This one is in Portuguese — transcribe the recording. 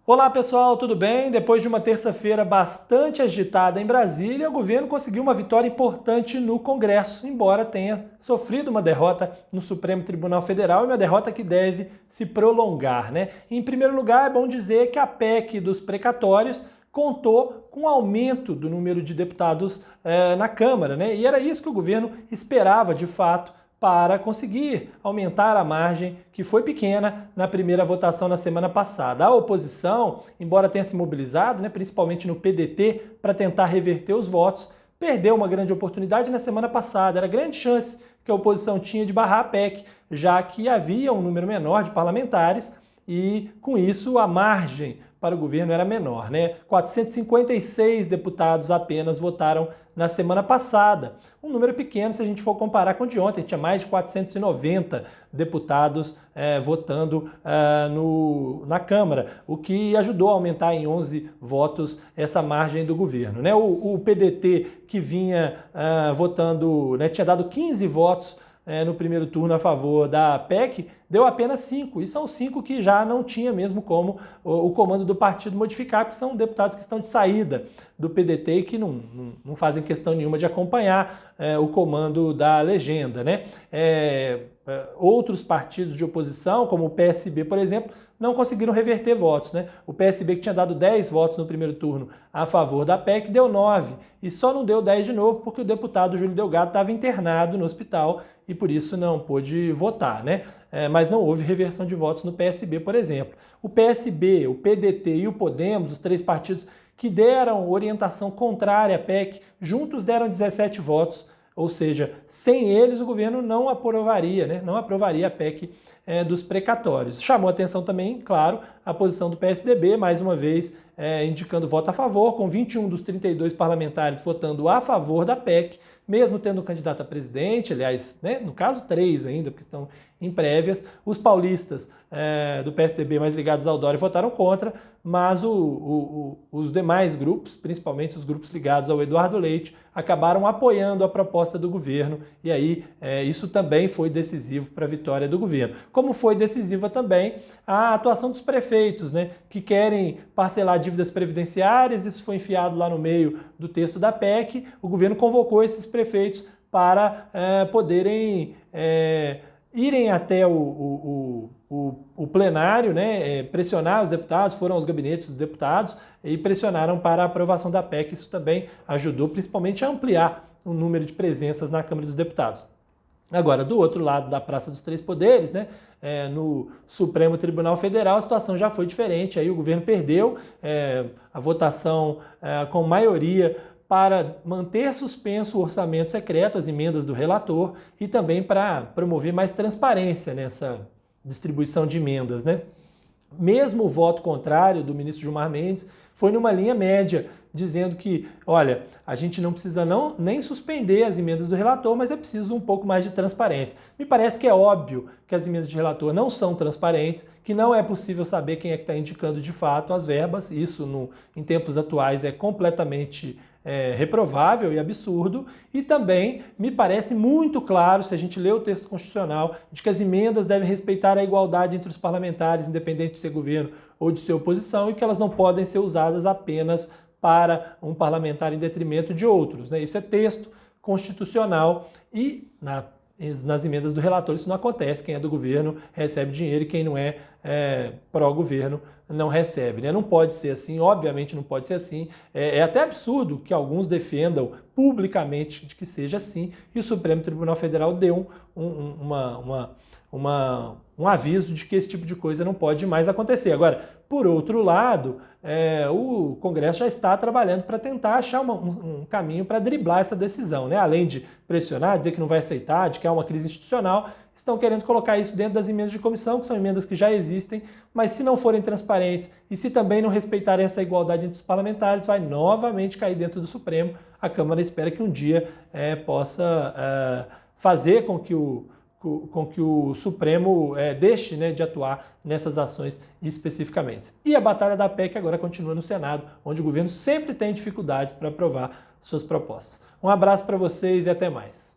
Olá pessoal, tudo bem? Depois de uma terça-feira bastante agitada em Brasília, o governo conseguiu uma vitória importante no Congresso, embora tenha sofrido uma derrota no Supremo Tribunal Federal e uma derrota que deve se prolongar, né? Em primeiro lugar, é bom dizer que a PEC dos precatórios contou com aumento do número de deputados na Câmara, né? E era isso que o governo esperava de fato para conseguir aumentar a margem que foi pequena na primeira votação na semana passada. A oposição, embora tenha se mobilizado, né, principalmente no PDT, para tentar reverter os votos, perdeu uma grande oportunidade na semana passada. Era grande chance que a oposição tinha de barrar a PEC, já que havia um número menor de parlamentares e, com isso, a margem para o governo era menor, né? 456 deputados apenas votaram na semana passada. Um número pequeno se a gente for comparar com o de ontem, tinha mais de 490 deputados votando na Câmara, o que ajudou a aumentar em 11 votos essa margem do governo, né? O PDT, que vinha votando, né, tinha dado 15 votos no primeiro turno a favor da PEC, deu apenas 5, e são 5 que já não tinha mesmo como o comando do partido modificar, porque são deputados que estão de saída do PDT e que não fazem questão nenhuma de acompanhar o comando da legenda, né? Outros partidos de oposição, como o PSB, por exemplo, não conseguiram reverter votos, né? O PSB, que tinha dado 10 votos no primeiro turno a favor da PEC, deu 9, e só não deu 10 de novo porque o deputado Júlio Delgado estava internado no hospital e por isso não pôde votar, né? Mas não houve reversão de votos no PSB, por exemplo. O PSB, o PDT e o Podemos, os três partidos que deram orientação contrária à PEC, juntos deram 17 votos, ou seja, sem eles o governo não aprovaria, né? Não aprovaria a PEC dos precatórios. Chamou atenção também, claro, a posição do PSDB, mais uma vez indicando voto a favor, com 21 dos 32 parlamentares votando a favor da PEC, mesmo tendo candidato a presidente, aliás, né, no caso 3 ainda, porque estão em prévias. Os paulistas do PSDB mais ligados ao Dória votaram contra, mas os demais grupos, principalmente os grupos ligados ao Eduardo Leite, acabaram apoiando a proposta do governo, e aí isso também foi decisivo para a vitória do governo. Como foi decisiva também a atuação dos prefeitos, né, que querem parcelar dívidas previdenciárias. Isso foi enfiado lá no meio do texto da PEC. O governo convocou esses prefeitos para poderem irem até o plenário, né, pressionar os deputados, foram aos gabinetes dos deputados e pressionaram para a aprovação da PEC. Isso também ajudou principalmente a ampliar o número de presenças na Câmara dos Deputados. Agora, do outro lado da Praça dos Três Poderes, né, no Supremo Tribunal Federal, a situação já foi diferente. Aí o governo perdeu a votação com maioria para manter suspenso o orçamento secreto, as emendas do relator, e também para promover mais transparência nessa distribuição de emendas, né? Mesmo o voto contrário do ministro Gilmar Mendes foi numa linha média, dizendo que, olha, a gente não precisa nem suspender as emendas do relator, mas é preciso um pouco mais de transparência. Me parece que é óbvio que as emendas de relator não são transparentes, que não é possível saber quem é que está indicando de fato as verbas. Isso, em tempos atuais, é completamente reprovável e absurdo, e também me parece muito claro, se a gente lê o texto constitucional, de que as emendas devem respeitar a igualdade entre os parlamentares, independente de ser governo ou de ser oposição, e que elas não podem ser usadas apenas para um parlamentar em detrimento de outros, né? Isso é texto constitucional e nas emendas do relator isso não acontece. Quem é do governo recebe dinheiro e quem não é pró-governo não recebe, né? Não pode ser assim, obviamente não pode ser assim. É até absurdo que alguns defendam publicamente de que seja assim, e o Supremo Tribunal Federal deu um aviso de que esse tipo de coisa não pode mais acontecer. Agora, por outro lado, o Congresso já está trabalhando para tentar achar um caminho para driblar essa decisão, né? Além de pressionar, dizer que não vai aceitar, de que há uma crise institucional, estão querendo colocar isso dentro das emendas de comissão, que são emendas que já existem, mas se não forem transparentes e se também não respeitarem essa igualdade entre os parlamentares, vai novamente cair dentro do Supremo. A Câmara espera que um dia possa fazer com que o Supremo deixe, né, de atuar nessas ações especificamente. E a batalha da PEC agora continua no Senado, onde o governo sempre tem dificuldades para aprovar suas propostas. Um abraço para vocês e até mais.